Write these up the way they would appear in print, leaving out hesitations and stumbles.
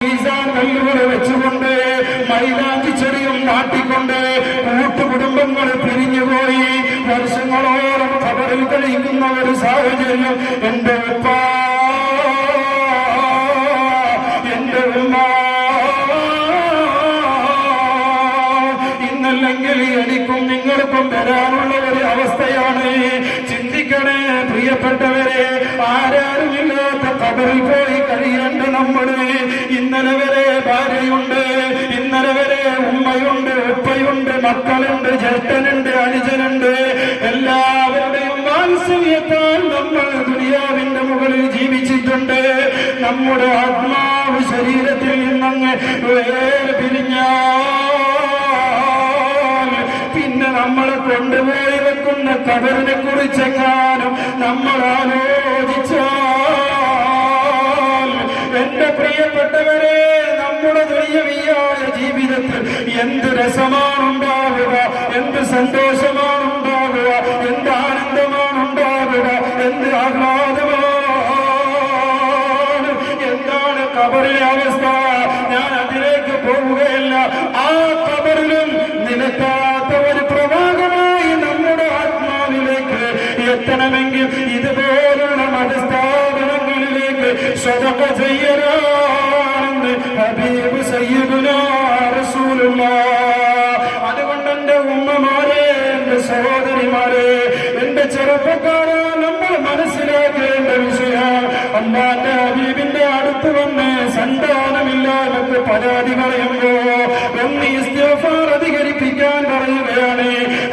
കല്ലുകൾ വെച്ചുകൊണ്ട് മൈലാഞ്ചി ചെടിയും നാട്ടിക്കൊണ്ട് കൂട്ടുകുടുംബങ്ങൾ പിരിഞ്ഞുപോയി വർഷങ്ങളോളം ഖബറിൽ കഴിക്കുന്ന ഒരു സാഹചര്യം എന്റെ ഉപ്പ എന്റെ ഉമ്മ ഇന്നല്ലെങ്കിൽ എനിക്കും നിങ്ങൾക്കും വരാനുള്ള ഒരു അവസ്ഥയാണ്. ചിന്തിക്കണേ പ്രിയപ്പെട്ടവരെ, ആരാരുമില്ലാത്ത ഖബറിൽ പോയി കഴിയേണ്ട നമ്മള് ഇന്നലെ വരെ ഭാര്യയുണ്ട്, ഇന്നലെ വരെ ഉമ്മയുണ്ട്, ഉപ്പയുണ്ട്, മക്കളുണ്ട്, ജ്യേഷ്ഠനുണ്ട്, അനുജനുണ്ട്, എല്ലാവരുടെയും വാത്സല്യത്താൽ നമ്മൾ ദുനിയാവിന്റെ മുകളിൽ ജീവിച്ചിട്ടുണ്ട്. നമ്മുടെ ആത്മാവ് ശരീരത്തിൽ നിന്നങ്ങ് വേർപിരിഞ്ഞാൽ പിന്നെ നമ്മളെ കൊണ്ടുപോയി വെക്കുന്ന ഖബറിനെ കുറിച്ചെങ്ങാനും നമ്മൾ ആലോചിച്ചാൽ എന്റെ പ്രിയപ്പെട്ടവരെ, നമ്മുടെ ദുനിയവിയായ ജീവിതത്തിൽ എന്ത് രസമാണുണ്ടാവുക, എന്ത് സന്തോഷമാണുണ്ടാവുക, എന്ത് ആനന്ദമാണുണ്ടാവുക, എന്ത് ആഹ്ലാദമാണ്. എന്താണ് ഖബറിലെ അവസ്ഥ? ഞാൻ അതിലേക്ക് പോവുകയല്ല. ആ ഖബറിലും നിലക്കാത്ത ഒരു പ്രവാഹമായി നമ്മുടെ ആത്മാവിലേക്ക് എത്തണമെങ്കിൽ ഇതുപോലുള്ള മതസ്ഥാപനങ്ങളിലേക്ക് സദഖ ചെയ്യലാണെന്ന് ഹബീബ് സയ്യിദുനാ റസൂലുള്ളാഹ്. അതുകൊണ്ട് എന്റെ ഉമ്മമാരെ, എന്റെ സഹോദരിമാരെ, എന്റെ ചെറുപ്പക്കാരെ, നമ്മൾ മനസ്സിലാക്കേണ്ട വിഷയം, അല്ലാഹുവിന്റെ ഹബീബിന്റെ അടുത്ത് വന്ന് സന്താനമില്ലാതെ പരാതി പറയുമ്പോ ഒന്ന് ഇസ്തിഗ്ഫാർ അധികരിപ്പിക്കാൻ പറയുകയാണ്.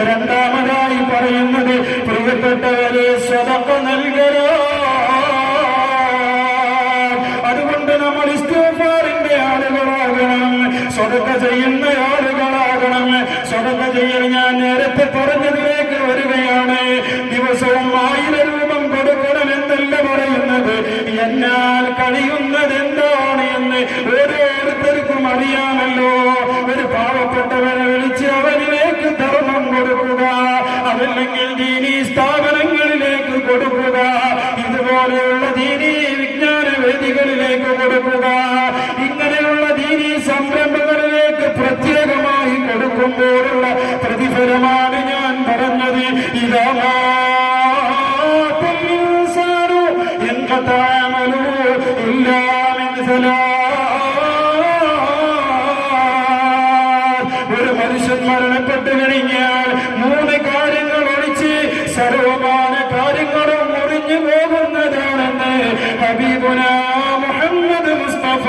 രണ്ടാമതായി പറയുന്നത്, പ്രിയപ്പെട്ടവരെ, സദഖ നൽകലാണ്. അതുകൊണ്ട് നമ്മൾ ഇസ്തിഗ്ഫാറിന്റെ ആളുകളാകണം, സദഖ ചെയ്യുന്ന ആളുകളാകണം. സദഖ ചെയ്യൽ ഞാൻ നേരത്തെ പറഞ്ഞതിലേക്ക് വരികയാണ്. ദിവസവും 1000 രൂപം കൊടുക്കണമെന്നല്ല പറയുന്നത്. എന്നാൽ കഴിയുന്നത് എന്താണ് എന്ന് ഓരോരുത്തർക്കും അറിയാമല്ലോ. ഒരു പാവപ്പെട്ടവനെ വിളിച്ച് അവനിലേക്ക് ധർമ്മം കൊടുക്കുക, അതല്ലെങ്കിൽ ദീനീ സ്ഥാപനങ്ങളിലേക്ക് കൊടുക്കുക, ഇതുപോലെയുള്ള ദീനീ വിജ്ഞാന വേദികളിലേക്ക് കൊടുക്കുക. ഇങ്ങനെയുള്ള ദീനീ സംരംഭങ്ങളിലേക്ക് പ്രത്യേകമായി കൊടുക്കുമ്പോഴുള്ള പ്രതിഫലമാണ് ഞാൻ പറഞ്ഞത്. ഇതാണ് ഒരു മനുഷ്യൻ മരണപ്പെട്ടു കഴിഞ്ഞാൽ 3 കാര്യങ്ങൾ ഒഴിച്ച് സർവമാന കാര്യങ്ങളും മുറിഞ്ഞു പോകുന്നതാണെന്ന് ഹബീബുനാ മുഹമ്മദ് മുസ്തഫ.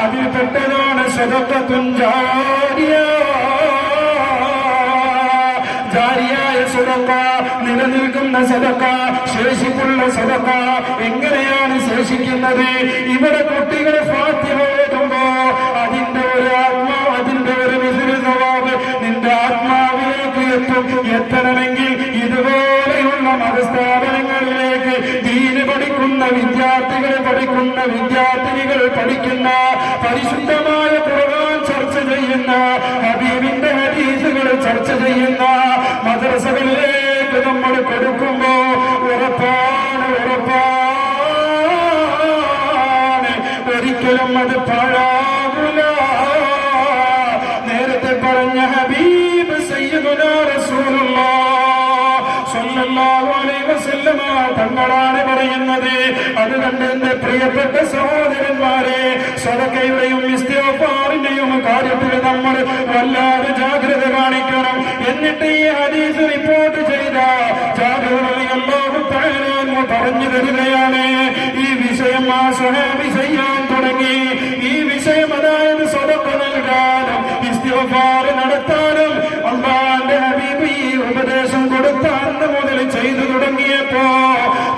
അതിൽപ്പെട്ടതാണ് സദഖത്തുൻ ജാരിയ. ജാരിയായ സദഖ, നിലനിൽക്കുന്ന സദഖ, ശേഷിപ്പുള്ള സദഖ. എങ്ങനെയാണ് ശേഷിക്കുന്നത്? ഇവിടെ കുട്ടികളെ ഫാത്തിഹ ഓതുമ്പോ അതിന്റെ ഒരു ആത്മാവ്, അതിന്റെ ഒരു മിസ്ലു സവാബ് നിന്റെ ആത്മാവിലേക്ക് എത്തും. എത്തണമെങ്കിൽ ഇതുപോലെയുള്ള മതസ്ഥാപനങ്ങളിലേക്ക് ദീന് പഠിക്കുന്ന വിദ്യാർത്ഥികൾ, പഠിക്കുന്ന വിദ്യാർത്ഥിനികൾ, പഠിക്കുന്ന പരിശുദ്ധമായ ഖുർആൻ ചർച്ച ചെയ്യുന്ന, ഹബീബിന്റെ ഹദീസുകൾ ചർച്ച ചെയ്യുന്ന മദ്രസകളിലേക്ക് നമ്മൾ കൊടുക്കുമ്പോ ഉറപ്പാണ് ഒരിക്കലും അത് പാഴാകില്ല. നേരത്തെ പറഞ്ഞ ഹബീബ് സയ്യിദുനാ റസൂലുള്ളാഹ് സ്വല്ലല്ലാഹു അലൈഹി വസല്ലമ തങ്ങളാണ് പറയുന്നത്. അതുകൊണ്ട് എന്റെ പ്രിയപ്പെട്ട സഹോദരന്മാരെ, സദഖയുടെയും ഇസ്തിഗ്ഫാറിന്റെയും കാര്യത്തിൽ നമ്മൾ വല്ലാതെ ജാഗ്രത കാണിക്കണം. എന്നിട്ട് ഈ ഹദീസ് റിപ്പോർട്ട് ചെയ്ത ജാബിർ റളിയല്ലാഹു തആല പറഞ്ഞു തരികയാണ്, ഈ വിഷയം ആ സ്വഹാബി ചെയ്യാൻ തുടങ്ങി. ഈ വിഷയം, അതായത് സദഖ നൽകാനും ഇസ്തിഗ്ഫാർ നടത്താനും അല്ലാഹുവിന്റെ ഹബീബ് ഈ ഉപദേശം കൊടുത്ത അന്ന് മുതൽ ചെയ്തു തുടങ്ങിയപ്പോ,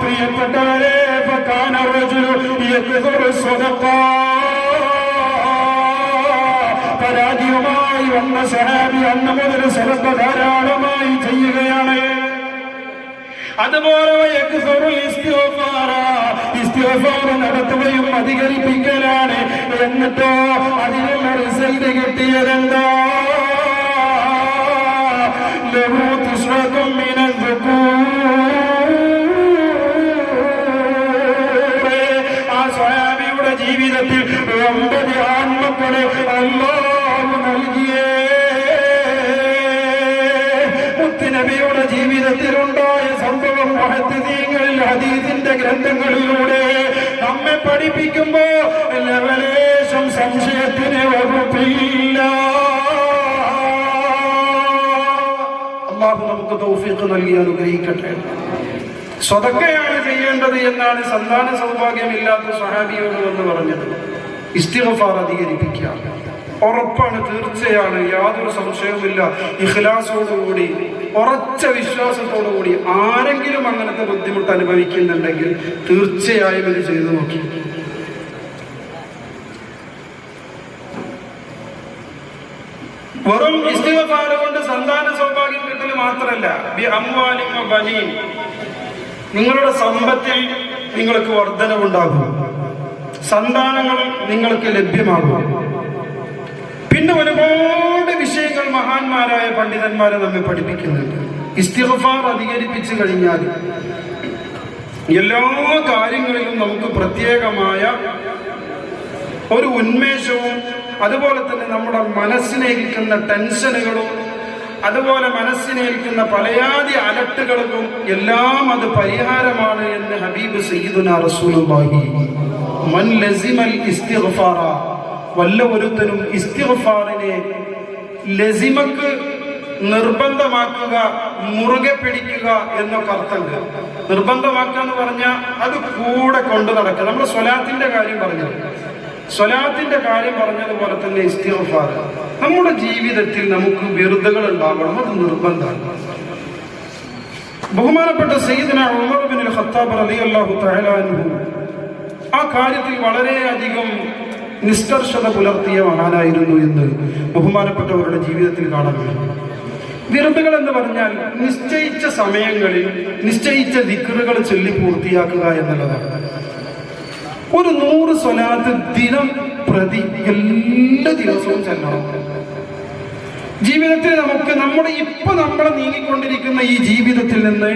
പ്രിയപ്പെട്ടവരെ, ഫകാന റജുലു യക്സുറു സദഖ. പരാതിയുമായി വന്ന സ്വഹാബി അന്ന് മുതൽ സദഖ ധാരാളമായി ചെയ്യുകയാണ്. അതുപോലെ ഇസ്തിഗ്ഫാർ നടത്തുകയും അധികരിപ്പിക്കലാണ്. എന്നിട്ടോ അതിനുള്ള റിസൾട്ട് കിട്ടിയതെന്താ? ലഹു തുസ്റതും മിനൽ ദുകൂർ. ആ സ്വഹാബിയുടെ ജീവിതത്തിൽ തൗഫീഖുകളെ അല്ലാഹു നൽകിയേ. മുത്തുനബിയുടെ ജീവിതത്തിലുണ്ടായ സംഭവം മുഹദ്ദിസീങ്ങളിൽ ഹദീസിന്റെ ഗ്രന്ഥങ്ങളിലൂടെ നമ്മെ പഠിപ്പിക്കുമ്പോ ലവലേശം സംശയത്തിന് വകുപ്പില്ല. അല്ലാഹു നമുക്ക് തൗഫീഖ് നൽകി അനുഗ്രഹിക്കട്ടെ. സ്വതക്കയാണ് ചെയ്യേണ്ടത് എന്നാണ് സന്താന സൗഭാഗ്യമില്ലാത്ത സ്വഹാബിയോട് എന്ന് പറഞ്ഞത്. ഇസ്തിഗ്ഫാർ അധികരിപ്പിക്കുക. ഉറപ്പാണ്, തീർച്ചയാണ്, യാതൊരു സംശയവുമില്ല. ഇഖ്ലാസോടുകൂടി ഉറച്ച വിശ്വാസത്തോടുകൂടി ആരെങ്കിലും അങ്ങനത്തെ ബുദ്ധിമുട്ട് അനുഭവിക്കുന്നുണ്ടെങ്കിൽ തീർച്ചയായും ഇത് ചെയ്തു നോക്കി. വെറും ഇസ്തിഗ്ഫാർ കൊണ്ട് സന്താന സൗഭാഗ്യം കിട്ടൽ മാത്രമല്ല, ബി അംവാലിൻ വ ബനീൻ, നിങ്ങളുടെ സമ്പത്തിൽ നിങ്ങൾക്ക് വർധനവുണ്ടാകും, സന്താനങ്ങൾ നിങ്ങൾക്ക് ലഭ്യമാകും. പിന്നെ ഒരുപാട് വിഷയങ്ങൾ മഹാന്മാരായ പണ്ഡിതന്മാരെ നമ്മെ പഠിപ്പിക്കുന്നുണ്ട്. ഇസ്തിഗ്ഫാർ അധികരിപ്പിച്ചു കഴിഞ്ഞാൽ എല്ലാ കാര്യങ്ങളിലും നമുക്ക് പ്രത്യേകമായ ഒരു ഉന്മേഷവും, അതുപോലെ തന്നെ നമ്മുടെ മനസ്സിനേൽക്കുന്ന ടെൻഷനുകളും, അതുപോലെ മനസ്സിനേൽക്കുന്ന പലയാതി അലട്ടുകൾക്കും എല്ലാം അത് പരിഹാരമാണ് എന്ന് ഹബീബ് സയ്യിദുനാ റസൂലുള്ളാഹി. മൻ ലസിമൽ ഇസ്തിഗ്ഫാറ, വല്ല ഒരുത്തനും ഇസ്തിഗ്ഫാറിനെ ലസിമക്ക് നിർബന്ധമാക്കുക, മുറുകെ പിടിക്കുക എന്നൊക്കെ അർത്ഥമുണ്ട്. നിർബന്ധമാക്കുക എന്ന് പറഞ്ഞാൽ അത് കൂടെ കൊണ്ടു നടക്കുക. നമ്മൾ സ്വലാത്തിന്റെ കാര്യം പറഞ്ഞത്, സ്വലാത്തിന്റെ കാര്യം പറഞ്ഞതുപോലെ തന്നെ ഇസ്തിഗ്ഫാർ നമ്മുടെ ജീവിതത്തിൽ നമുക്ക് വെറുതകൾ ഉണ്ടാവണം, അത് നിർബന്ധമാണ്. ബഹുമാനപ്പെട്ട സയ്യിദുനാ ഉമർ ഇബ്നുൽ ഖത്താബ് റളിയല്ലാഹു തആല അൻഹു ആ കാര്യത്തിൽ വളരെയധികം നിഷ്കർഷത പുലർത്തിയ മഹാനായിരുന്നു എന്ന് ബഹുമാനപ്പെട്ടവരുടെ ജീവിതത്തിൽ കാണാൻ കഴിയും. വിറുതുകൾ എന്ന് പറഞ്ഞാൽ നിശ്ചയിച്ച സമയങ്ങളിൽ നിശ്ചയിച്ച ദിക്റുകൾ ചൊല്ലി പൂർത്തിയാക്കുക എന്നുള്ളതാണ്. ഒരു 100 സ്വലാത്ത് ദിനം പ്രതി എല്ലാ ദിവസവും ചെല്ലണം. ജീവിതത്തിൽ നമുക്ക് നമ്മളെ നീങ്ങിക്കൊണ്ടിരിക്കുന്ന ഈ ജീവിതത്തിൽ നിന്ന്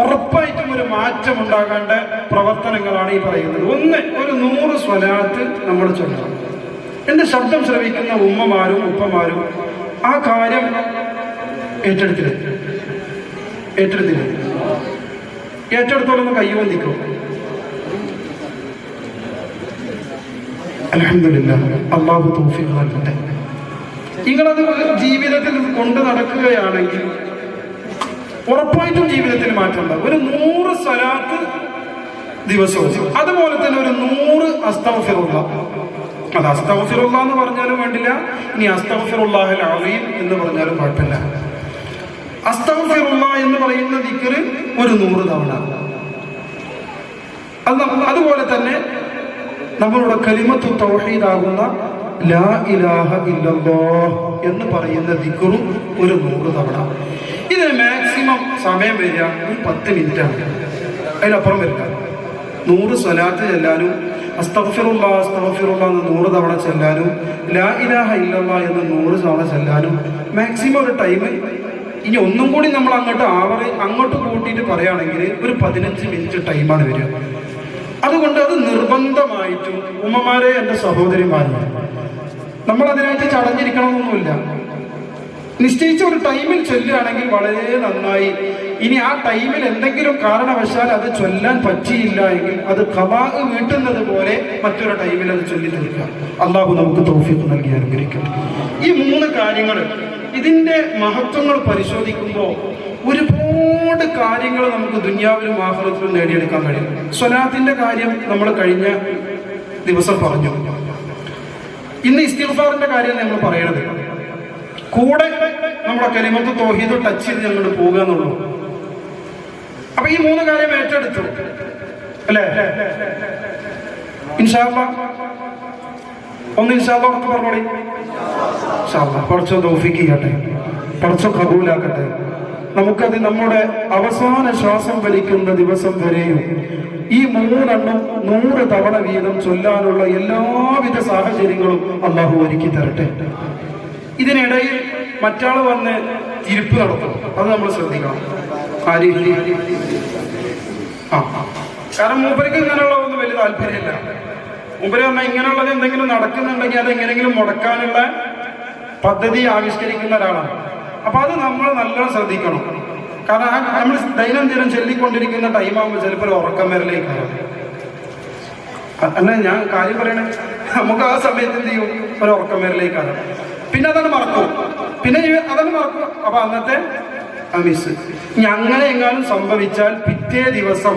ഉറപ്പായിട്ടും ഒരു മാറ്റം ഉണ്ടാകേണ്ട പ്രവർത്തനങ്ങളാണ് ഈ പറയുന്നത്. ഒന്ന്, ഒരു 100 സ്വലാത്ത് നമ്മൾ ചൊല്ലണം. എന്റെ ശബ്ദം ശ്രവിക്കുന്ന ഉമ്മമാരും ഉപ്പമാരും ആ കാര്യം ഏറ്റെടുത്തോളൊന്ന് കയ്യോന്തിക്കും. അൽഹംദുലില്ലാഹ്, അല്ലാഹു തൗഫീഖ് നൽകട്ടെ. നിങ്ങളത് ജീവിതത്തിൽ കൊണ്ടു നടക്കുകയാണെങ്കിൽ ഉറപ്പായിട്ടും ജീവിതത്തിൽ മാറ്റം ഉണ്ടാകും. ഒരു 100 സ്വലാത്ത് ദിവസവും, അതുപോലെ തന്നെ ഒരു 100 അസ്തഗ്ഫിറുല്ലാഹ്. അത് അസ്തഗ്ഫിറുല്ലാഹ് എന്ന് പറഞ്ഞാലും വേണ്ടില്ല, ഇനി അസ്തഗ്ഫിറുല്ലാഹിൽ അസീം എന്ന് പറഞ്ഞാലും കുഴപ്പമില്ല. അസ്തഗ്ഫിറുല്ലാഹ് എന്ന് പറയുന്ന ദിക്ർ ഒരു 100 തവണ. അതുപോലെ തന്നെ നമ്മളുടെ കലിമത്തു തൗഹീദ് ആകുന്ന ലാ ഇലാഹ ഇല്ലല്ലാഹ് എന്ന് പറയുന്ന ദിക്റും ഒരു 100 തവണ. ഇതിന് മാക്സിമം സമയം വരിക ഒരു 10 മിനിറ്റാണ്, അതിനപ്പുറം വരിക. 100 സ്വലാത്ത് ചെല്ലാനും അസ്തഗ്ഫിറുല്ലാഹ് അസ്തഗ്ഫിറുല്ലാഹ് എന്ന് 100 തവണ ചെല്ലാനും ലാ ഇലാഹ ഇല്ലല്ലാഹ് എന്ന് 100 തവണ ചെല്ലാനും മാക്സിമം ഒരു ടൈം. ഇനി ഒന്നും കൂടി നമ്മൾ അങ്ങോട്ട് കൂട്ടിയിട്ട് പറയുകയാണെങ്കിൽ ഒരു 15 മിനിറ്റ് ടൈമാണ് വരിക. അതുകൊണ്ട് അത് നിർബന്ധമായിട്ടും ഉമ്മമാരെ, എൻ്റെ സഹോദരിമാരെ, നമ്മൾ അതിനായിട്ട് ചടഞ്ഞിരിക്കണമെന്നൊന്നുമില്ല. നിശ്ചയിച്ച ഒരു ടൈമിൽ ചൊല്ലുകയാണെങ്കിൽ വളരെ നന്നായി. ഇനി ആ ടൈമിൽ എന്തെങ്കിലും കാരണവശാൽ അത് ചൊല്ലാൻ പറ്റിയില്ല എങ്കിൽ അത് ഖദാ വീട്ടുന്നത് പോലെ മറ്റൊരു ടൈമിൽ അത് ചൊല്ലി തീർക്കുക. അള്ളാഹു നമുക്ക് തൗഫീഖ് നൽകി അനുഗ്രഹിക്കട്ടെ. ഈ 3 കാര്യങ്ങൾ, ഇതിന്റെ മഹത്വങ്ങൾ പരിശോധിക്കുമ്പോൾ ഒരുപാട് കാര്യങ്ങൾ നമുക്ക് ദുനിയാവിലും ആഖിറത്തിലും നേടിയെടുക്കാൻ കഴിയും. സ്വലാത്തിന്റെ കാര്യം നമ്മൾ കഴിഞ്ഞ ദിവസം പറഞ്ഞു. ഇന്ന് ഇസ്തിഗ്ഫാറിന്റെ കാര്യം നമ്മൾ പറയണത്. കൂടെ നമ്മുടെ കലിമത്ത് തൗഹീദ് ടച്ച് ചെയ്ത് ഞങ്ങൾ പോകുക എന്നുള്ളൂ. അപ്പൊ ഈ 3 കാര്യം ഏറ്റെടുത്തു അല്ലേ? ഇൻഷാ അല്ലാഹ് ഒന്ന് ഇൻഷാ അല്ലാഹ് ഉറക്കെ പറഞ്ഞോളി. ഇൻഷാ അല്ലാഹ് പടച്ചോൻ തൗഫീഖ് ചെയ്യട്ടെ, പടച്ചോൻ ഖബൂലാക്കട്ടെ. നമുക്കത് നമ്മുടെ അവസാന ശ്വാസം വലിക്കുന്ന ദിവസം വരെയും ഈ 3 100 തവണ വീതം ചൊല്ലാനുള്ള എല്ലാവിധ സാഹചര്യങ്ങളും അള്ളാഹു ഒരുക്കി തരട്ടെ. ഇതിനിടയിൽ മറ്റാൾ വന്ന് തിരിപ്പ് നടത്തും, അത് നമ്മൾ ശ്രദ്ധിക്കണം. കാരണം മൂപ്പർക്ക് ഇങ്ങനെയുള്ള ഒന്നും വലിയ താല്പര്യമില്ല. മുമ്പര് പറഞ്ഞാൽ ഇങ്ങനെയുള്ളത് എന്തെങ്കിലും നടക്കുന്നുണ്ടെങ്കിൽ അത് എങ്ങനെയെങ്കിലും മുടക്കാനുള്ള പദ്ധതി ആവിഷ്കരിക്കുന്ന ഒരാളാണ്. അപ്പൊ അത് നമ്മൾ നല്ലോണം ശ്രദ്ധിക്കണം. കാരണം നമ്മൾ ദൈനംദിനം ചൊല്ലിക്കൊണ്ടിരിക്കുന്ന ടൈമാകുമ്പോൾ ചിലപ്പോൾ ഒരു ഉറക്കം വരലേക്കാണ്. അല്ല, ഞാൻ കാര്യം പറയണേ, നമുക്ക് ആ സമയത്ത് എന്ത് ചെയ്യും, ഒരു ഉറക്കം വരലേക്കാണ്. പിന്നെ അതങ്ങ് മറക്കും, അതങ്ങ് മറക്കും. അപ്പൊ അന്നത്തെ മിസ് ഇനി അങ്ങനെ എങ്ങാനും സംഭവിച്ചാൽ പിറ്റേ ദിവസം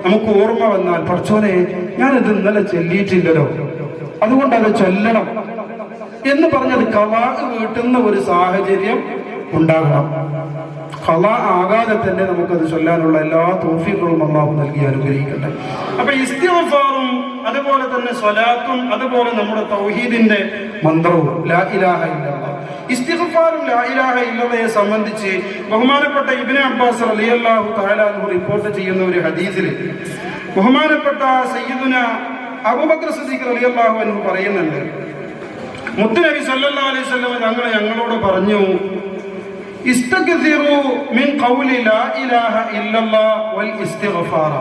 നമുക്ക് ഓർമ്മ വന്നാൽ, പഠിച്ചോനെ ഞാനിത് ഇന്നലെ ചൊല്ലിയിട്ടില്ലല്ലോ, അതുകൊണ്ട് അത് ചൊല്ലണം എന്ന് പറഞ്ഞത് ഖളാ വീട്ടുന്ന ഒരു സാഹചര്യം ഉണ്ടാകണം. ഖളാ ആകാതെ തന്നെ നമുക്കത് ചൊല്ലാനുള്ള എല്ലാ തൗഫീഖുകളും അല്ലാഹു നൽകി അനുഗ്രഹിക്കട്ടെ. അപ്പൊ ഇസ്തിഗ്ഫാറും അതുപോലെ തന്നെ സ്വലാത്തും അതുപോലെ നമ്മുടെ തൗഹീദിന്റെ മന്ത്രവും ലാ ഇലാഹ ഇല്ലല്ലാഹ്. ഇസ്തിഗ്ഫാറും ലാ ഇലാഹ ഇല്ലല്ലാഹയെ സംബന്ധിച്ച് ബഹുമാനപ്പെട്ട ഇബ്നു അബ്ബാസ് റളിയല്ലാഹു തആല അൻഹു റിപ്പോർട്ട് ചെയ്യുന്ന ഒരു ഹദീസിൽ ബഹുമാനപ്പെട്ട സയ്യിദുന അബൂബക്കർ സിദ്ദീഖ് റളിയല്ലാഹു അൻഹു പറയുന്നുണ്ട്, മുത്തുനബി സല്ലല്ലാഹു അലൈഹി വസല്ലം തങ്ങൾ ഞങ്ങളോട് പറഞ്ഞു, ഇസ്തഗ്ഫിറു മിൻ ഖൗലി ലാ ഇലാഹ ഇല്ലല്ലാഹ് വൽ ഇസ്തിഗ്ഫാറ.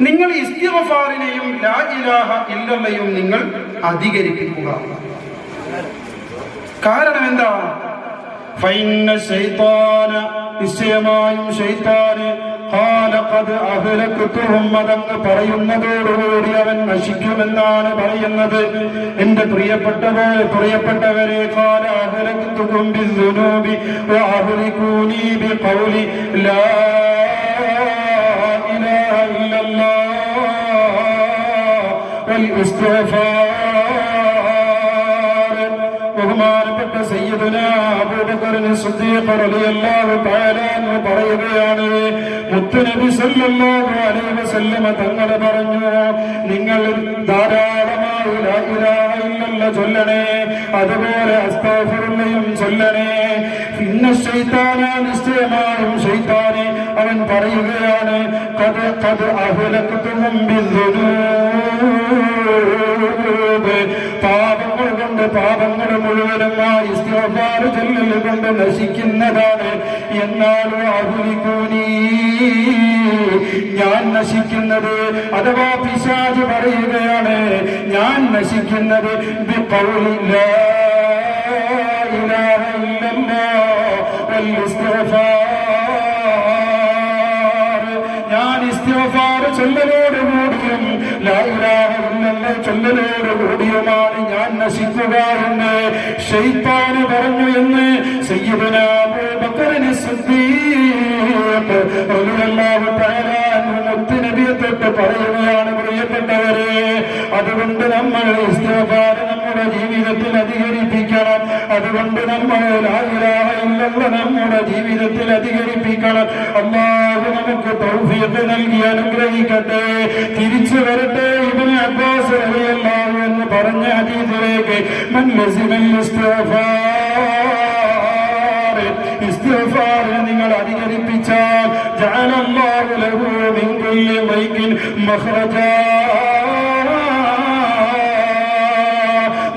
നിങ്ങൾ ഇസ്തിഗ്ഫാറിനെയും ലാ ഇലാഹ ഇല്ലല്ലയും നിങ്ങൾ അധികരിപ്പിക്കുക. കാരണം എന്താ? ഫഇന്ന ശൈത്താന, നിശ്ചയമായും ശൈത്താന് അതങ്ങ് പറയുന്നതോടുകൂടി അവൻ നശിക്കുമെന്നാണ് പറയുന്നത്. എന്റെ പ്രിയപ്പെട്ടവരെ, ബഹുമാനപ്പെട്ട സയ്യിദുനാ അബൂബക്കർ സിദ്ദീഖ് റളിയല്ലാഹു തആല അൻഹു പറയുകയാണ്, മുത്തുനബി സല്ലല്ലാഹു അലൈഹി വസല്ലം തങ്ങൾ പറഞ്ഞു, നിങ്ങൾ ധാരാളമായി ലാ ഇലാഹ ഇല്ലല്ലാഹ് ചൊല്ലണേ, അതുപോലെ അസ്തഗ്ഫിറുല്ലയും ചൊല്ലണേ. ഇന്ന ശൈത്താന, നിശ്ചയമായും ശൈത്താനെ അവൻ പറയുകയാണ്, ഖദ് അഹ്ലക്തുഹും ബിദ്ദുനൂബ്, പാപങ്ങൾ കൊണ്ട് പാപങ്ങൾ മുഴുവനുമായി ഇസ്തിഗ്ഫാർ ചൊല്ലൽ കൊണ്ട് നശിക്കുന്നതാണ്. എന്നാൽ അഹ്ലികൂനി, ഞാൻ നശിക്കുന്നത്, അഥവാ പിശാച് പറയുകയാണ്, ഞാൻ നശിക്കുന്നത് ബിഖൗലി ലാ ഇലാഹ ഇല്ലല്ലാഹ് വൽ ഇസ്തിഗ്ഫാർ. ഞാൻ ഇസ്തിഗ്ഫാർ ചൊല്ലലോടുകൂടിയും ലാ ഇലാഹ ഇല്ലല്ലാഹ് ചൊല്ലലോടുകൂടിയുമാണ് ഞാൻ നശിക്കുക എന്ന് ശൈത്താന് പറഞ്ഞു എന്ന് സയ്യിദുനാ അബൂബക്കർ സിദ്ദീഖ് റളിയല്ലാഹു തആല അൻഹു മുത്തുനബിയെ തൊട്ട് പറയുകയാണ്. പ്രിയപ്പെട്ടവരെ, അതുകൊണ്ട് നമ്മൾ ഇസ്തിഗ്ഫാർ നമ്മുടെ ജീവിതത്തിൽ അധികരിപ്പിക്കണം. അതുകൊണ്ട് നമ്മൾ ലാ ഇലാഹ ഇല്ലല്ലാഹ് നമ്മുടെ ജീവിതത്തിൽ അധികരിപ്പിക്കണം. അല്ലാഹു നമുക്ക് തൗഫീഖ് നൽകി അനുഗ്രഹിക്കട്ടെ. തിരിച്ചു വരട്ടെ ഇബ്നു അബ്ബാസ് റളിയല്ലാഹു അൻഹു പറഞ്ഞ ഹദീസിലേക്ക്. മൻ ലസിമൽ ഇസ്തിഗ്ഫാർ നിങ്ങൾ അധികരിപ്പിച്ചാൽ ജഅലല്ലാഹു ലഹു മിൻ കുല്ലി ദൈഖിൻ മഖ്റജാ,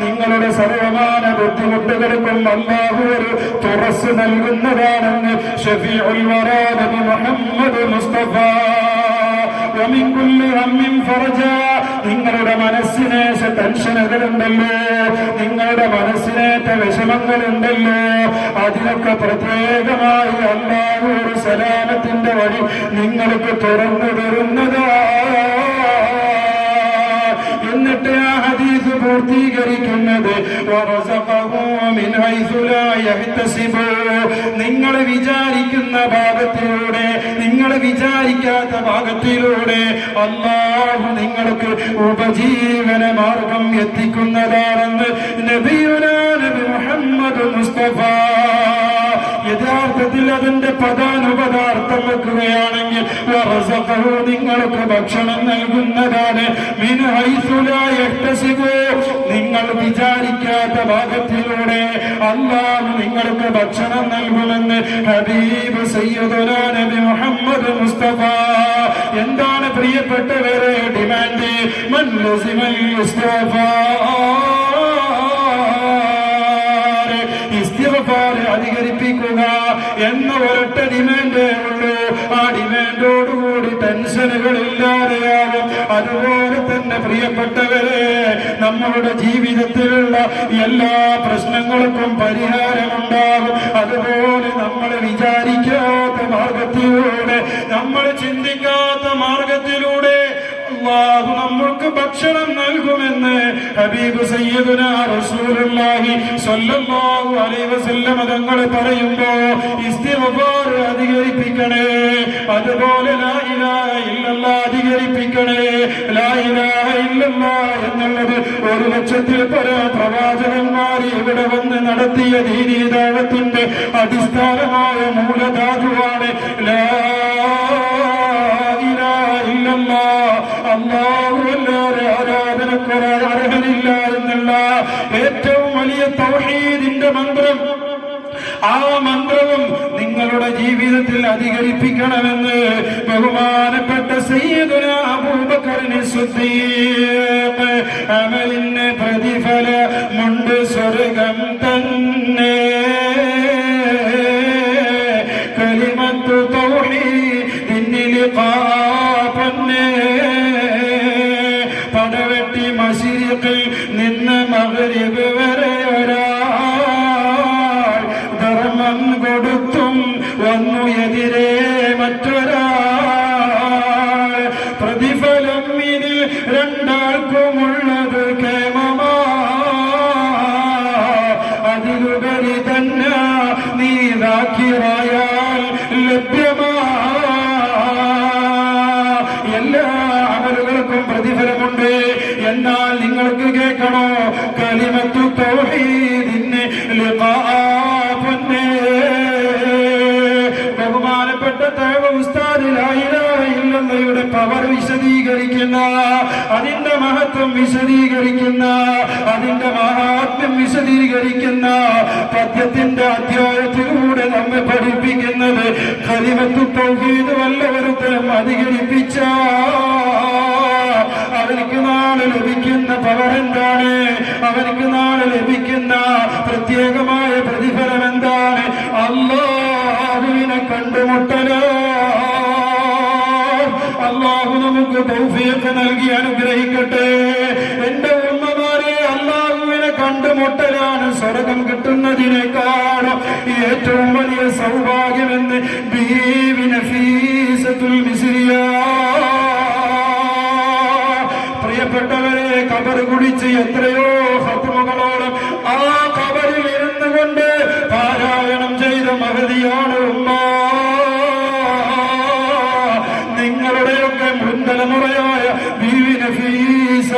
നിങ്ങളുടെ സർവമാന ബുദ്ധിമുട്ടുകൾക്കും അല്ലാഹു ഒരു തുറസ് നൽകുന്നതാണെന്ന് ശഫീഉൽ വറാ നബി മുഹമ്മദ് മുസ്തഫ. വമിൻ കുല്ലി ഹമ്മിൻ ഫറജാ, നിങ്ങളുടെ മനസ്സിനേശ ടെൻഷനുകളുണ്ടല്ലോ, നിങ്ങളുടെ മനസ്സിനേറ്റ വിഷമങ്ങളുണ്ടല്ലോ, അതിനൊക്കെ പ്രത്യേകമായി അല്ലാഹു ഒരു സലാമത്തിന്റെ വഴി നിങ്ങൾക്ക് തുറന്നു തരുന്നതാ. എന്നിട്ട് ആ ഹദീസ് പൂർത്തീകരിക്കുന്നത് നിങ്ങൾ വിചാരിക്കുന്ന ഭാഗത്തിലൂടെ, നിങ്ങൾ വിചാരിക്കാത്ത ഭാഗത്തിലൂടെ അല്ലാഹു നിങ്ങൾക്ക് ഉപജീവന മാർഗം എത്തിക്കുന്നതാണെന്ന് നബിയുനാ നബി മുഹമ്മദ് മുസ്തഫ. യഥാർത്ഥത്തിൽ അതിന്റെ പദാനുപദാർത്ഥം വെക്കുകയാണെങ്കിൽ നിങ്ങൾക്ക് ഭക്ഷണം നൽകുന്നതാണ്. മിൻ ഹൈസു ലാ യഹ്തസിബു, നിങ്ങൾ വിചാരിക്കാത്ത ഭാഗത്തിലൂടെ അല്ലാഹു നിങ്ങൾക്ക് ഭക്ഷണം നൽകുമെന്ന് ഹബീബ് സയ്യിദുനാ നബി മുഹമ്മദ് മുസ്തഫ. എന്താണ് പ്രിയപ്പെട്ടവരെ ഡിമാൻഡ്? മൻ ലസിമൽ ഇസ്തിഗ്ഫാർ അധികരിപ്പിക്കുക എന്ന ഒരൊറ്റ ഡിമാൻഡേ ഉള്ളൂ. ആ ഡിമാൻഡോടുകൂടി ടെൻഷനുകൾ ഇല്ലാതെയാകും. അതുപോലെ തന്നെ പ്രിയപ്പെട്ടവരെ, നമ്മളുടെ ജീവിതത്തിലുള്ള എല്ലാ പ്രശ്നങ്ങൾക്കും പരിഹാരമുണ്ടാകും. അതുപോലെ നമ്മൾ വിചാരിക്കാത്ത മാർഗത്തിലൂടെ, നമ്മൾ ചിന്തിക്കാത്ത മാർഗത്തിലൂടെ അല്ലാഹു നമ്മൾക്ക് ഭക്ഷണം നൽകുമെന്ന് ഹബീബ് സയ്യിദുനാ റസൂലുള്ളാഹി സ്വല്ലല്ലാഹു അലൈഹി വസല്ലം തങ്ങൾ പറയുമ്പോൾ ഇസ്തിഗ്ഫാർ അധികരിപ്പിക്കണേ. അതുപോലെ ലാ ഇലാഹ ഇല്ലല്ലാഹ് അധികരിപ്പിക്കണേ. ലാ ഇലാഹ ഇല്ലല്ലാഹ് എന്നുള്ളത് 1,00,000-ൽ പരം പ്രവാചകന്മാർ ഇവിടെ വന്ന് നടത്തിയ ദീനീ ദഅവത്തിന്റെ അടിസ്ഥാനമായ മൂലധാതുവാണ് ലാ ഇലാഹ ഇല്ലല്ലാഹ്. അല്ലാഹുവല്ലാതെ ആരാധനക്കൊരു അർഹനില്ല എന്നുള്ള ഏറ്റവും വലിയ തൗഹീദിന്റെ മന്ത്രം, ആ മന്ത്രവും നിങ്ങളുടെ ജീവിതത്തിൽ അധികരിപ്പിക്കണമെന്ന് ബഹുമാനപ്പെട്ട സയ്യിദുനാ അബൂബക്കറിന് സിദ്ദീഖ് അമലിന് പ്രതിഫലമുണ്ട് സ്വർഗം തന്നെ. കലിമത്തു തൗഹീദിൽ ഖാഫന്നെ. പടവെട്ടി മശ്രിഖിൽ നിന്ന് മഗ്രിബ് വരെ ഒരാൾ ധർമ്മം കൊടുത്തും വന്നു എതിരെ മറ്റൊരാൾ. പ്രതിഫലം ഇതിൽ രണ്ടാൾക്കുമുള്ളത് കേമമാ. അതിലുപരി തന്നെ നീ ദാക്കിറായാൽ ലഭ്യമാ. എല്ലാ അമലുകൾക്കും പ്രതിഫലമുണ്ട്. എന്നാൽ നിങ്ങൾക്ക് കേൾക്കണോ, കലിമത്തു തൗഹീദിന് ലിഖാഫന്നെ. ബഹുമാനപ്പെട്ട തഅവ ഉസ്താദ് ലാ ഇലാഹ ഇല്ലല്ലാഹയുടെ പവർ വിശദീകരിക്കുന്ന, അതിന്റെ മഹത്വം വിശദീകരിക്കുന്ന, അതിന്റെ മഹാത്മ്യം വിശദീകരിക്കുന്ന പദ്യത്തിന്റെ അധ്യായത്തിലൂടെ നമ്മെ പഠിപ്പിക്കുന്നത് കലിമത്തു തൗഹീദ് വല്ലവരുത്തരം അധികരിപ്പിച്ച അവർക്ക് നാളെ ലഭിക്കുന്ന പവർ എന്താണ്, അവർക്ക് നാളെ ലഭിക്കുന്ന പ്രത്യേകമായ പ്രതിഫലം എന്താണ്? അല്ലാഹുവിനെ കണ്ടുമുട്ടലോ. അല്ലാഹു നമുക്ക് തൗഫീഖ് നൽകി അനുഗ്രഹിക്കട്ടെ. എന്റെ ഉമ്മമാരെ, അല്ലാഹുവിനെ കണ്ടുമുട്ടലാണ് സ്വർഗം കിട്ടുന്നതിനേക്കാളും ഏറ്റവും വലിയ സൗഭാഗ്യമെന്ന് ബീവി നഫീസത്തുൽ മിസ്രിയ. പ്രിയപ്പെട്ടവരെ, ഖബർ കുടിച്ച് എത്രയോ ഖത്മുകളോളം ആ ഖബറിൽ ഇരുന്നു കൊണ്ട് പാരായണം ചെയ്ത മഹദിയാണ് ഉമ്മ. നിങ്ങളുടെയൊക്കെ മുൻതലമുറയായ ബീവി നഫീസ.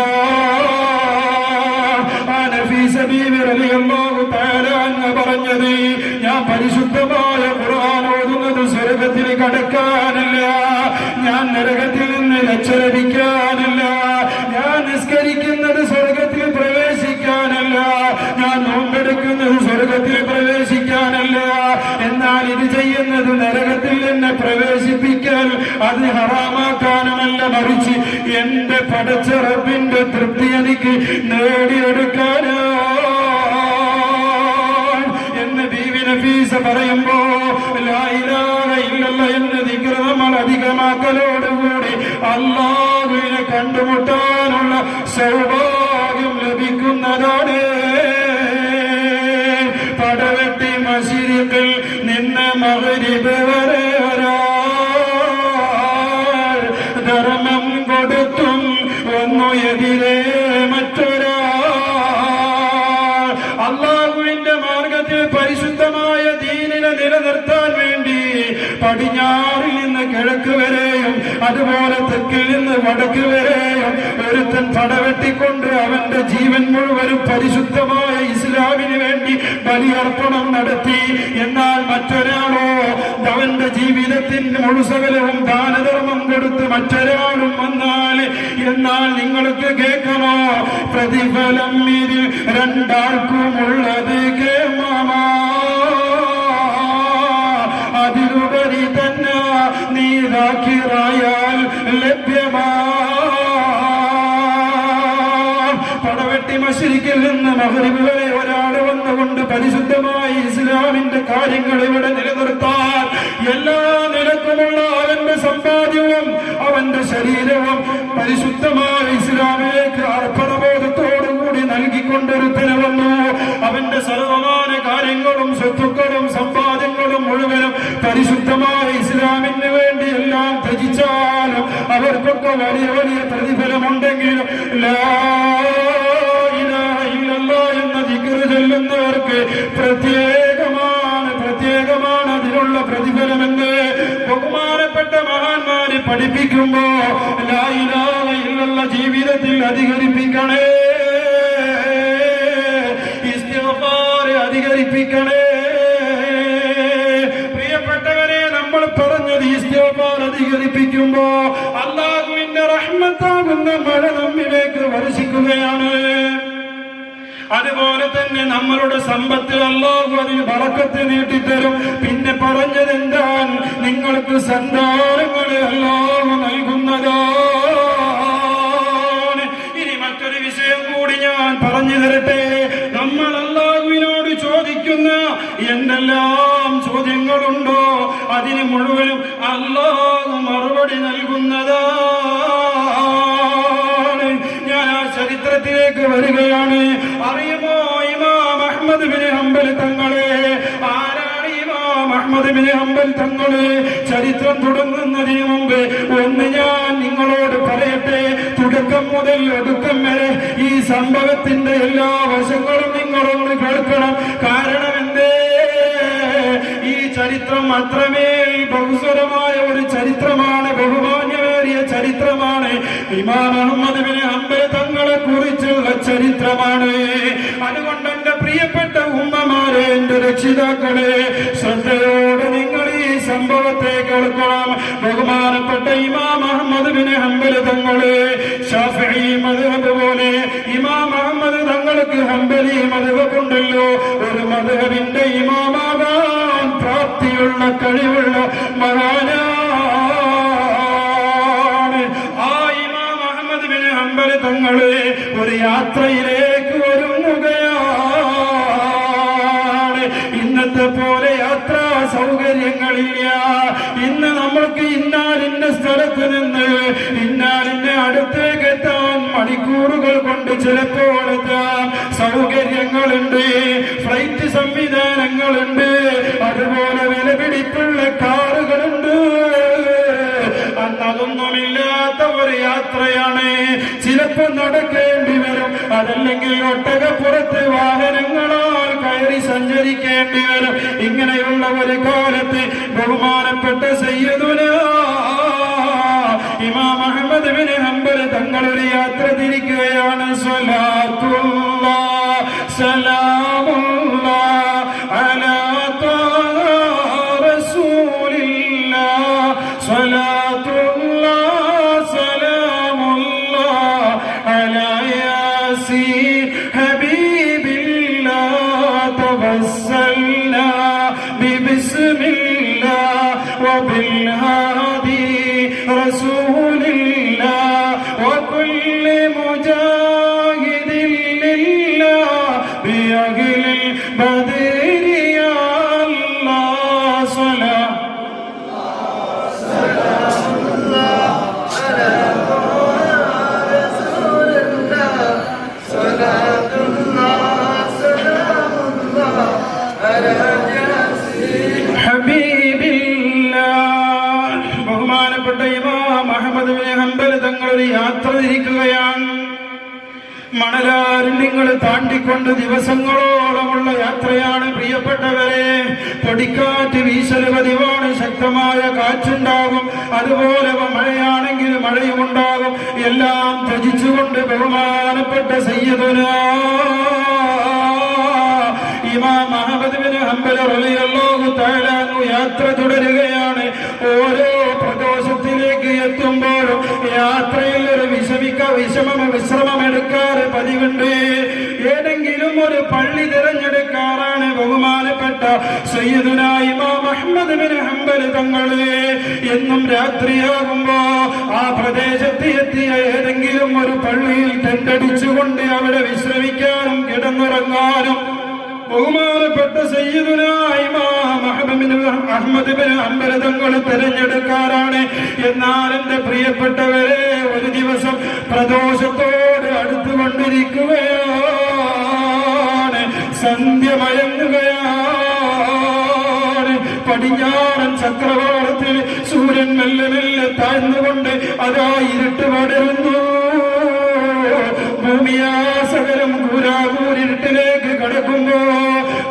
ആ നഫീസ ബീവി റളിയല്ലാഹു തആല അൻഹ പറഞ്ഞത്, ഞാൻ പരിശുദ്ധമായ ഖുർആൻ ഓതുന്നത് സ്വർഗത്തിൽ കടക്കാനല്ല, ഞാൻ നരകത്തിൽ നിന്ന് രക്ഷ ഞാൻ നിസ്കരിക്കുന്നത് സ്വർഗത്തിൽ പ്രവേശിക്കാനല്ല, ഞാൻ നോമ്പെടുക്കുന്നത് സ്വർഗത്തിൽ പ്രവേശിക്കാനല്ല. എന്നാൽ ഇത് ചെയ്യുന്നത് നരകത്തിൽ എന്നെ പ്രവേശിപ്പിക്കൽ, അത് ഹറാമാക്കാനുമല്ല, മറിച്ച് എന്റെ പടച്ച റബ്ബിന്റെ തൃപ്തി എനിക്ക് നേടിയെടുക്കാനോ എന്ന് ബീവി നഫീസ പറയുമ്പോ ലാ ഇലാഹ ഇല്ലല്ലാഹ് എന്ന് ദിക്ർ നമ്മൾ അധികമാക്കലോടുകൂടി അല്ലാഹുവിനെ കണ്ടുമുട്ടാനുള്ള സൗഭാഗ്യം ലഭിക്കുന്നതാണ്. പടവെട്ടി മശ്രിഖിൽ നിന്ന് മഗ്രിബ് വരെ ഒരാൾ ധർമ്മം കൊടുത്തും ഒന്നു എതിരെ മറ്റൊരാൾ. അല്ലാഹുവിന്റെ മാർഗത്തിൽ പരിശുദ്ധമായ ദീനിനെ നിലനിർത്താൻ വേണ്ടി പടിഞ്ഞാറിൽ നിന്ന് കിഴക്ക് വരെയും അതുപോലെ തെക്കിൽ നിന്ന് വടക്ക് വരെയും ഒരുത്തൻ പടവെട്ടിക്കൊണ്ട് അവന്റെ ജീവൻ മുഴുവനും പരിശുദ്ധമായ ഇസ്ലാമിന് വേണ്ടി ബലിയർപ്പണം നടത്തി. എന്നാൽ മറ്റൊരാളോ അവന്റെ ജീവിതത്തിന്റെ മുഴുസകലവും ദാനധർമ്മം കൊടുത്ത് മറ്റൊരാളും വന്നാൽ, എന്നാൽ നിങ്ങൾക്ക് കേൾക്കണോ, പ്രതിഫലം ഇതിൽ രണ്ടാൾക്കുമുള്ളത് കേമാ. അതിലുപരി തന്നെ നീ ദാക്കിറായാൽ ലഭ്യമാ. പടവെട്ടി മശ്രിഖിൽ നിന്ന് മഗ്രിബ് വരെ ഒരാൾ വന്നുകൊണ്ട് പരിശുദ്ധമായ ഇസ്ലാമിന്റെ കാര്യങ്ങൾ ഇവിടെ നിലനിർത്താൻ എല്ലാ നിലക്കുമുള്ള അവന്റെ സമ്പാദ്യവും അവന്റെ ശരീരവും പരിശുദ്ധമായ ഇസ്ലാമിലേക്ക് വാങ്ങിക്കൊണ്ടൊരുത്തന് വന്നു. അവന്റെ സർവമാന കാര്യങ്ങളും സ്വത്തുക്കളും സമ്പാദ്യങ്ങളും മുഴുവനും പരിശുദ്ധമായ ഇസ്ലാമിന് വേണ്ടി എല്ലാം ത്യജിച്ചാലും അവർക്കൊക്കെ വലിയ വലിയ പ്രതിഫലമുണ്ടെങ്കിലും ലാ ഇലാഹ ഇല്ലല്ലാഹ് എന്ന ദിക്ർ ചൊല്ലുന്നവർക്ക് പ്രത്യേകമാണ് അതിനുള്ള പ്രതിഫലമെന്ന് ബഹുമാനപ്പെട്ട മഹാന്മാര് പഠിപ്പിക്കുമ്പോ ലാ ഇലാഹ ഇല്ലല്ലാഹ് ജീവിതത്തിൽ അധികരിപ്പിക്കണേ, ഇസ്തിഗ്ഫാർ അധികരിപ്പിക്കണേ. പ്രിയപ്പെട്ടവരെ, നമ്മൾ പറഞ്ഞത് ഇസ്തിഗ്ഫാർ അധികരിപ്പിക്കുമ്പോ അല്ലാഹുവിന്റെ റഹ്മത്താകുന്ന മഴ നമ്മിലേക്ക് വർഷിക്കുകയാണ്. അതുപോലെ തന്നെ നമ്മളുടെ സമ്പത്ത് അല്ലാഹു അതിന് ബറക്കത്ത് നീട്ടിത്തരും. പിന്നെ പറഞ്ഞത് എന്താണ്? നിങ്ങൾക്ക് സന്താനങ്ങളെ അല്ലാഹു നൽകുന്നതാണ്. ഇനി മറ്റൊരു വിഷയം കൂടി ഞാൻ പറഞ്ഞു തരട്ടെ. നമ്മൾ അല്ലാഹുവിനോട് ചോദിക്കുന്ന എന്തെല്ലാം ചോദ്യങ്ങളുണ്ടോ അതിന് മുഴുവനും അല്ലാഹു മറുപടി നൽകുന്നതാണ്. ഞാൻ ആ ചരിത്രത്തിലേക്ക് വരികയാണ്. അറിയുമോ ഇമാം അഹ്മദ് ബിൻ ഹംബൽ തങ്ങളെ? ആരാണ് ഇമാം അഹ്മദ് ബിൻ ഹംബൽ തങ്ങള്? ചരിത്രം തുടങ്ങുന്നതിന് മുമ്പ് ഒന്ന് ഞാൻ നിങ്ങളോട് പറയട്ടെ. തുടക്കം മുതൽ ഒടുക്കം വരെ ഈ സംഭവത്തിന്റെ എല്ലാ വശങ്ങളും നിങ്ങളൊന്ന് കേൾക്കണം. കാരണം എന്തേ? ഈ ചരിത്രം അത്രമേൽ ബഹുസ്വരമായ ഒരു ചരിത്രമാണ്, ബഹുമാന്യമേറിയ ചരിത്രമാണ്. ഇമാം അഹ്മദ് ബിൻ ഹംബൽ തങ്ങളെ കുറിച്ചുള്ള ചരിത്രമാണ്. അതുകൊണ്ട് എന്റെ പ്രിയപ്പെട്ട ഉമ്മമാരെ, എന്റെ രക്ഷിതാക്കളെ, ശ്രദ്ധയോടെ നിങ്ങൾ ഈ സംഭവത്തെ കേൾക്കണം. ബഹുമാനപ്പെട്ട ഇമാം അഹ്മദ് ബിൻ ഹംബൽ തങ്ങള് ശാഫിഈ മദ്ഹബ് പോലെ ഇമാം അഹ്മദ് തങ്ങൾക്ക് ഹംബലി മദ്ഹബ് ഉണ്ടല്ലോ. ഒരു മദ്ഹബിന്റെ ഇമാമാകാൻ പ്രാപ്തിയുള്ള കഴിവുള്ള മഹാനാണ്. ആ ഇമാം അഹ്മദ് ബിൻ ഹംബൽ തങ്ങള് ഒരു യാത്രയിലേക്ക് ഒരുങ്ങുകയാണ്. ഇന്നത്തെ പോലെ യാത്രാ സൗകര്യങ്ങളില്ല. ഇന്ന് നമുക്ക് ഇന്നാലിന്റെ സ്ഥലത്ത് നിന്ന് ഇന്നാലിന്റെ അടുത്തേക്ക് എത്താൻ മണിക്കൂറുകൾ കൊണ്ട് ചിലപ്പോൾ എത്താം. സൗകര്യങ്ങളുണ്ട്, ഫ്ലൈറ്റ് സംവിധാനങ്ങളുണ്ട്, അതുപോലെ വിലപിടിപ്പുള്ള കാറുകളുണ്ട്. അതൊന്നുമില്ലാത്ത ഒരു യാത്രയാണ്. ചിലപ്പോ നടക്കേണ്ടി വരും, അതല്ലെങ്കിൽ ഒട്ടകപ്പുറത്ത് വാഹനങ്ങളാൽ കയറി സഞ്ചരിക്കേണ്ടി വരും. ഇങ്ങനെയുള്ള ഒരു കാലത്ത് ബഹുമാനപ്പെട്ട സയ്യിദുനാ ഇമാം അഹ്മദ് ബിൻ ഹംബൽ തങ്ങളൊരു യാത്ര തിരിക്കുകയാണ്. സ്വലാത്തുല്ലാഹ് സലാമുല്ലാഹ് അലാ ത്വാഹ റസൂലില്ലാഹ് സ്വലാത്തുല്ലാഹ് സലാമുല്ലാഹ് അലാ യാസീൻ ഹബീബില്ലാഹ് തവസ്സൽനാ ബിബിസ്മില്ലാഹ് വബിൽഹാദി റസൂലില്ലാഹ് വകുല്ലി മുജാഹിദിൻ ലില്ലാഹ് ബിഅഖ്ലിൽ ബദരി യാ അല്ലാഹ് സ്വലാ ബഹുമാനപ്പെട്ട ഇമാം അഹ്മദ് ബിൻ ഹംബൽ തങ്ങൾ ഒരു യാത്ര തിരിക്കുകയാണ്. മണലാരണ്യങ്ങൾ താണ്ടിക്കൊണ്ട് ദിവസങ്ങളോളമുള്ള യാത്രയാണ്. പ്രിയപ്പെട്ടവരെ, പൊടിക്കാറ്റ് വീശല് പതിവാണ്. ശക്തമായ കാറ്റുണ്ടാകും, അതുപോലെ മഴയാണെങ്കിൽ മഴയുമുണ്ടാകും. എല്ലാം ത്യജിച്ചുകൊണ്ട് ബഹുമാനപ്പെട്ട സയ്യിദുനാ ഇമാം അഹ്മദ് ബിൻ ഹംബൽ റളിയല്ലാഹു തആല അൻഹു യാത്ര തുടരുകയാണ്. ഓരോ പ്രദേശത്തിലേക്ക് എത്തുമ്പോഴും യാത്രയിൽ ഒരു വിശ്രമമെടുക്കാറ് പതിവുണ്ട്. ഏതെങ്കിലും ഒരു പള്ളി തിരഞ്ഞെടുക്കാറാണ് ബഹുമാനപ്പെട്ട സയ്യിദുനാ ഇമാം അഹ്മദ് ബിൻ ഹംബൽ തങ്ങള്. എന്നും രാത്രിയാകുമ്പോ ആ പ്രദേശത്ത് എത്തിയ ഏതെങ്കിലും ഒരു പള്ളിയിൽ ടെന്റടിച്ചുകൊണ്ട് അവിടെ വിശ്രമിക്കാനും കിടന്നുറങ്ങാനും ബഹുമാനപ്പെട്ട സയ്യിദുനാ ഇമാം അഹ്മദ് ബിൻ ഹംബൽ തങ്ങൾ തിരഞ്ഞെടുക്കാറാണ്. എന്നാൽ എന്റെ പ്രിയപ്പെട്ടവരെ, ഒരു ദിവസം പ്രദോഷത്തോട് അടുത്തുകൊണ്ടിരിക്കുകയാണ്. സന്ധ്യ മയങ്ങുകയാണ്. പടിഞ്ഞാറൻ ചക്രവാളത്തിൽ സൂര്യൻ മെല്ലെ മെല്ലെ താഴ്ന്നുകൊണ്ട് അതാ ഇരുട്ട് പടരുന്നു. ഭൂമിയാസകലം കൂരാകൂരിട്ടിലേക്ക് കടക്കുമ്പോ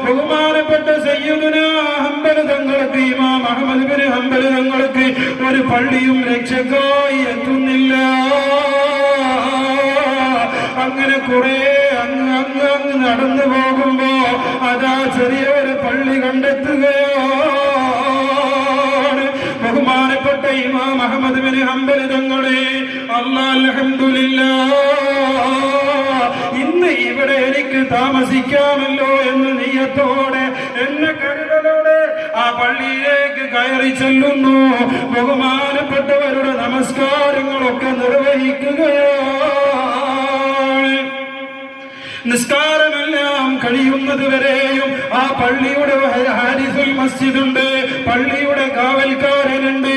ബഹുമാനപ്പെട്ട സയ്യിദുനാ ഹംബൽ തങ്ങൾക്ക്, ഇമാം അഹ്മദ് ബിൻ ഹംബൽ തങ്ങൾക്ക് ഒരു പള്ളിയും രക്ഷക്കായി എത്തുന്നില്ല. അങ്ങനെ കുറെ അങ്ങ് നടന്നു പോകുമ്പോ അതാ ചെറിയൊരു പള്ളി കണ്ടെത്തുകയാണ്. ബഹുമാനപ്പെട്ട ഇമാം അഹ്മദ് ബിൻ ഹംബൽ തങ്ങളെ അല്ലാഹ് അൽഹംദുലില്ലാഹ്, ഇന്ന് ഇവിടെ എനിക്ക് താമസിക്കാമല്ലോ എന്ന് നിയ്യത്തോടെ എന്നെ കരുതലോടെ ആ പള്ളിയിലേക്ക് കയറി ചെല്ലുന്നു. ബഹുമാനപ്പെട്ടവരുടെ നമസ്കാരങ്ങളൊക്കെ നിർവഹിക്കുകയാണ്. നിസ്കാരമെല്ലാം കഴിയുന്നത് വരെയും ആ പള്ളിയുടെ ഹാരിസുൽ മസ്ജിദ് ഉണ്ട്, പള്ളിയുടെ കാവൽക്കാരനുണ്ട്.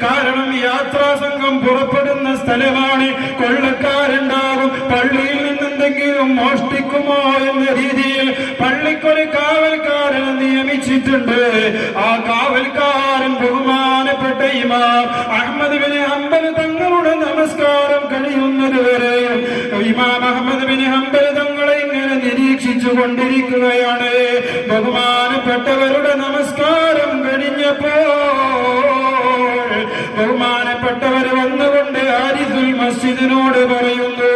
കാരണം യാത്രാ സംഘം പുറപ്പെടുന്ന സ്ഥലമാണ്, കൊള്ളക്കാരുണ്ടാകും. പള്ളിയിൽ നിന്നെന്തെങ്കിലും മോഷ്ടിക്കുമോ എന്ന രീതിയിൽ പള്ളിക്കൊരു കാവൽക്കാരനെ നിയമിച്ചിട്ടുണ്ട്. ആ കാവൽക്കാരൻ ബഹുമാനപ്പെട്ട ഇമാം അഹ്മദ് ബിൻ ഹംബൽ തങ്ങളുടെ നമസ്കാരം കഴിയുന്നത് വരെയും ഇമാം അഹ്മദ് ബിൻ ഹംബൽ തങ്ങളെ ഇങ്ങനെ നിരീക്ഷിച്ചു കൊണ്ടിരിക്കുകയാണ്. ബഹുമാനപ്പെട്ടവരുടെ നമസ്കാരം കഴിഞ്ഞപ്പോൾ ബഹുമാനപ്പെട്ടവർ വന്നുകൊണ്ട് ഹാരിസുൽ മസ്ജിദിനോട് പറയുന്നു,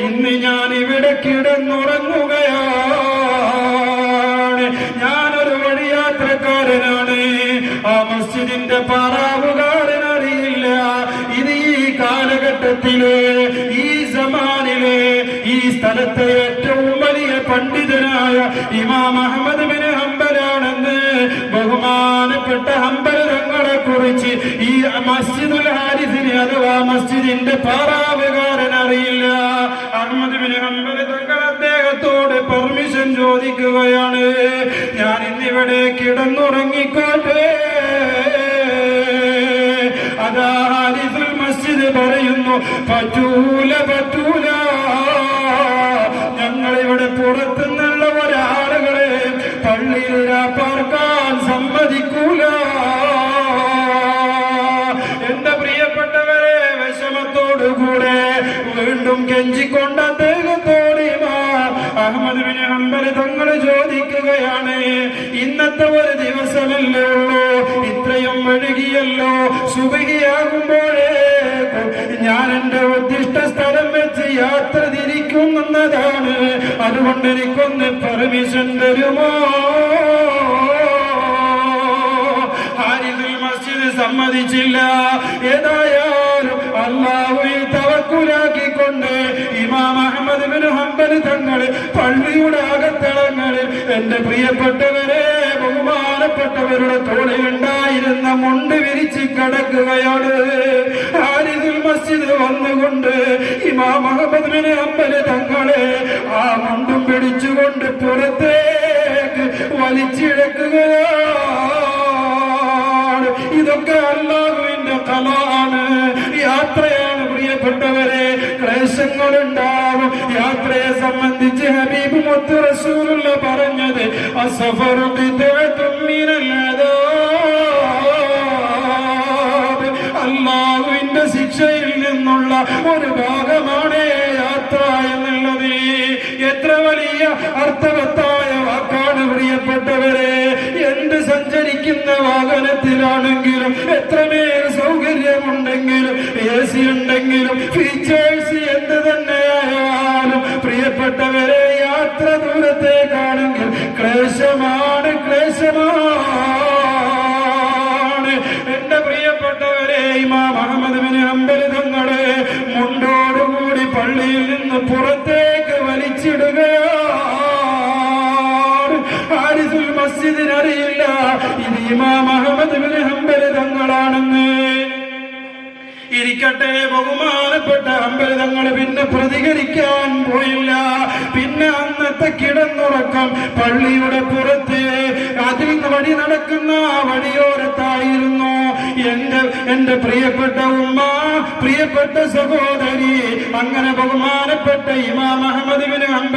ഇന്ന് ഞാൻ ഇവിടെ കിടന്നുറങ്ങുകയാണ്. ഞാനൊരു വഴിയാത്രക്കാരനാണ്. ആ മസ്ജിദിന്റെ പാറാവുകാരൻ അറിയില്ല. ഇത് ഈ കാലഘട്ടത്തില്, ഈ സമാനില്, ഈ സ്ഥലത്തെ ഏറ്റവും വലിയ പണ്ഡിതനായ ഇമാം അഹ്മദ് ബിൻ ഹംബലാണെന്ന് ബഹുമാനപ്പെട്ട ഹംബൽ തങ്ങളെ കുറിച്ച് ഈ മസ്ജിദുൽ ഹാരിസിന് അഥവാ മസ്ജിദിന്റെ പാറാവുകാരൻ അറിയില്ല. അഹ്മദ് ബിൻ ഹംബൽ തങ്ങൾ അദ്ദേഹത്തോട് പെർമിഷൻ ചോദിക്കുകയാണ്, ഞാൻ ഇന്നിവിടെ കിടന്നുറങ്ങിക്കോട്ടെ? അതാ ഹാരിസുൽ മസ്ജിദ് പറയുന്നു, പറ്റൂല പറ്റൂല, ഞങ്ങളിവിടെ പുറത്തുനിന്നുള്ള ഒരാളുകളെ പള്ളിയിൽ പാർക്കാൻ സമ്മതിക്കൂല. എന്റെ പ്രിയപ്പെട്ടവരെ, വിഷമത്തോടുകൂടെ വീണ്ടും കെഞ്ചിക്കൊണ്ട് അദ്ദേഹത്തോട് അഹ്മദ് ബിൻ ഹംബൽ തങ്ങൾ ചോദിക്കുകയാണ്, ഇന്നത്തെ ഒരു ദിവസമല്ലേ ഉള്ളൂ, ഇത്രയും വഴുകിയല്ലോ, സുബഹിയാകുമ്പോഴേക്കും ഞാൻ എന്റെ ഉദ്ദിഷ്ട സ്ഥലം വെച്ച് യാത്ര തിരിക്കുന്നതാണ്. അതുകൊണ്ട് എനിക്കൊന്ന് പെർമിഷൻ തരുമോ? ഹാരിസുൽ മസ്ജിദ് സമ്മതിച്ചില്ല. ഏതായാലും അല്ലാഹുവിൽ തവക്കുലാക്കിക്കൊണ്ട് ഇമാം അഹ്മദ് ബിൻ ഹംബൽ തങ്ങൾ പള്ളിയുടെ അകത്തളങ്ങളിൽ, എന്റെ പ്രിയപ്പെട്ടവരെ, ബഹുമാനപ്പെട്ടവരുടെ തോളിലുണ്ടായിരുന്ന മുണ്ട് വിരിച്ച് കിടക്കുകയാണ്. ഹാരിസുൽ മസ്ജിദ് വന്നുകൊണ്ട് ഇമാം അഹ്മദ് ബിൻ ഹംബൽ തങ്ങളെ ആ മുണ്ടും പിടിച്ചുകൊണ്ട് പുറത്തേക്ക് വലിച്ചിഴക്കുകയാണ്. ഇതൊക്കെ അല്ലാഹുവിന്റെ ഖലാഅാണ്, യാത്രയാണ്. പ്രിയപ്പെട്ടവരെ, ക്ലേശങ്ങളുണ്ടാവും. യാത്രയെ സംബന്ധിച്ച് ഹബീബ് മുത്ത് റസൂലുള്ള പറഞ്ഞത്, അസ്സഫറു ഖിത്അത്തും മിനൽ അദാബ്, അല്ലാഹുവിന്റെ ശിക്ഷയിൽ നിന്നുള്ള ഒരു ഭാഗമാണ് യാത്ര എന്നുള്ളത്. എത്ര വലിയ അർത്ഥവത്തായ വാക്കാണ് പ്രിയപ്പെട്ടവരെ. എന്ത് സഞ്ചരിക്കുന്ന വാഹനത്തിലാണെങ്കിലും, എത്രമേൽ സൗകര്യമുണ്ടെങ്കിലും, AC ഉണ്ടെങ്കിലും, ഫീച്ചേഴ്സ് എന്ത് തന്നെയായാലും, പ്രിയപ്പെട്ടവരെ, യാത്ര ദൂരത്തേക്കാണെങ്കിൽ ക്ലേശമാണ്, ക്ലേശമാണ്. എന്റെ പ്രിയപ്പെട്ടവരെ, ഇമാം അഹ്മദ് ബിൻ ഹംബൽ തങ്ങളെ മുണ്ടോടുകൂടി പള്ളിയിൽ നിന്ന് പുറത്തേക്ക് വലിച്ചിടുകയാണ്. ഹാരിസുൽ മസ്ജിദിനറിയില്ല ഇത് ഇമാം അഹ്മദ് ബിൻ ഹംബൽ തങ്ങളാണെന്ന്. ഇരിക്കട്ടെ, ബഹുമാനപ്പെട്ട ഹംബൽ തങ്ങൾ പിന്നെ പ്രതികരിക്കാൻ പോയില്ല. പിന്നെ അന്നത്തെ കിടന്നുറക്കം പള്ളിയുടെ പുറത്ത് അതിൽ വഴി നടക്കുന്ന വഴിയോരത്തായിരുന്നു. എന്റെ പ്രിയപ്പെട്ട ഉമ്മ, പ്രിയപ്പെട്ട സഹോദരി, അങ്ങനെ ബഹുമാനപ്പെട്ട ഇമാം അഹ്മദ് ബിൻ ഹംബൽ